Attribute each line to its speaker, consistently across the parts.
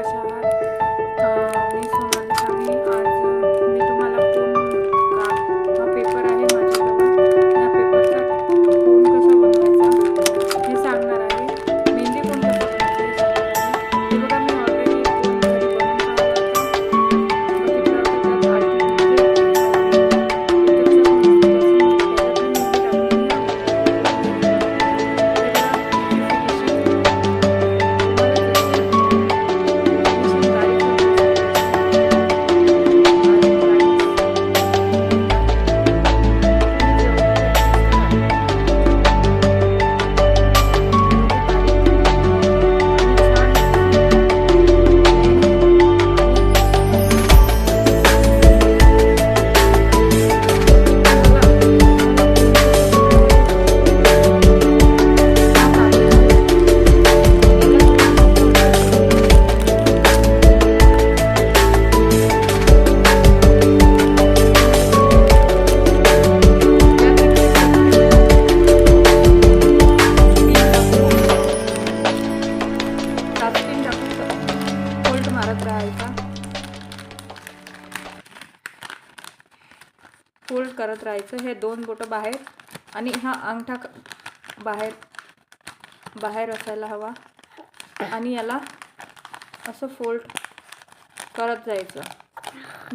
Speaker 1: कशा आहात? मी सोनाली साने. आज मी तुम्हाला हा पेपर आहे माझ्याजवळ, या पेपरचा कोन कसा बनवायचा हे सांगणार आहे. मेहंदी कोन कसा बनवायचा हे सांगणार आहे. हे बघा, मी ऑलरेडी एक कोन घरी बनवून पाहिला होता. बघितला होता, त्यात आर्टिफिशियल फोल्ड करत राहायचं. हे दोन बोटं बाहेर आणि हा अंगठा बाहेर असायला हवा आणि याला असं फोल्ड करत जायचं.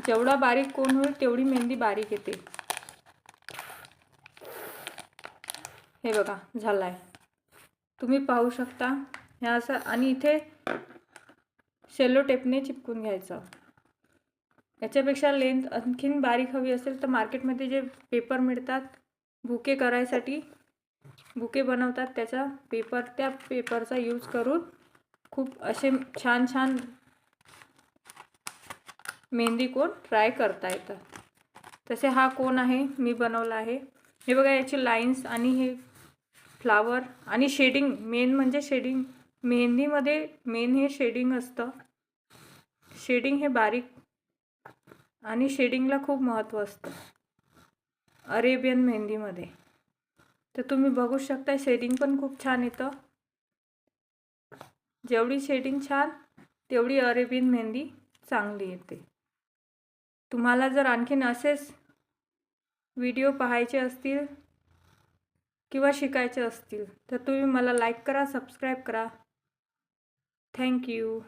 Speaker 1: जेवढा बारीक कोन होईल तेवढी मेहंदी बारीक येते. हे बघा, झालाय. तुम्ही पाहू शकता. हे असं आणि इथे सेलो टेपने चिपकून घ्यायचं. याच्यापेक्षा लेंथ आणखीन बारीक हवी असेल तर मार्केटमध्ये जे पेपर मिळतात बुके करायसाठी, बुके बनवतात, त्याचा त्या पेपरचा यूज करून खूप असे छान छान मेहंदी कोन ट्राय करता येतात. तसे हा कोन आहे, मी बनवला आहे. हे बघा, याची लाईन्स आणि हे फ्लावर आणि शेडिंग. मेन म्हणजे शेडिंग. मेहंदीमध्ये मेन हे शेडिंग असतं. शेडिंग हे बारीक आणि शेडिंगला खूप महत्त्व असतं अरेबियन मेहंदीमध्ये. तर तुम्ही बघू शकता, शेडिंग पण खूप छान येतं. जेवढी शेडिंग छान तेवढी अरेबियन मेहंदी चांगली येते. तुम्हाला जर आणखीन असेच व्हिडिओ पाहायचे असतील किंवा शिकायचे असतील तर तुम्ही मला लाईक करा, सबस्क्राईब करा. थँक्यू.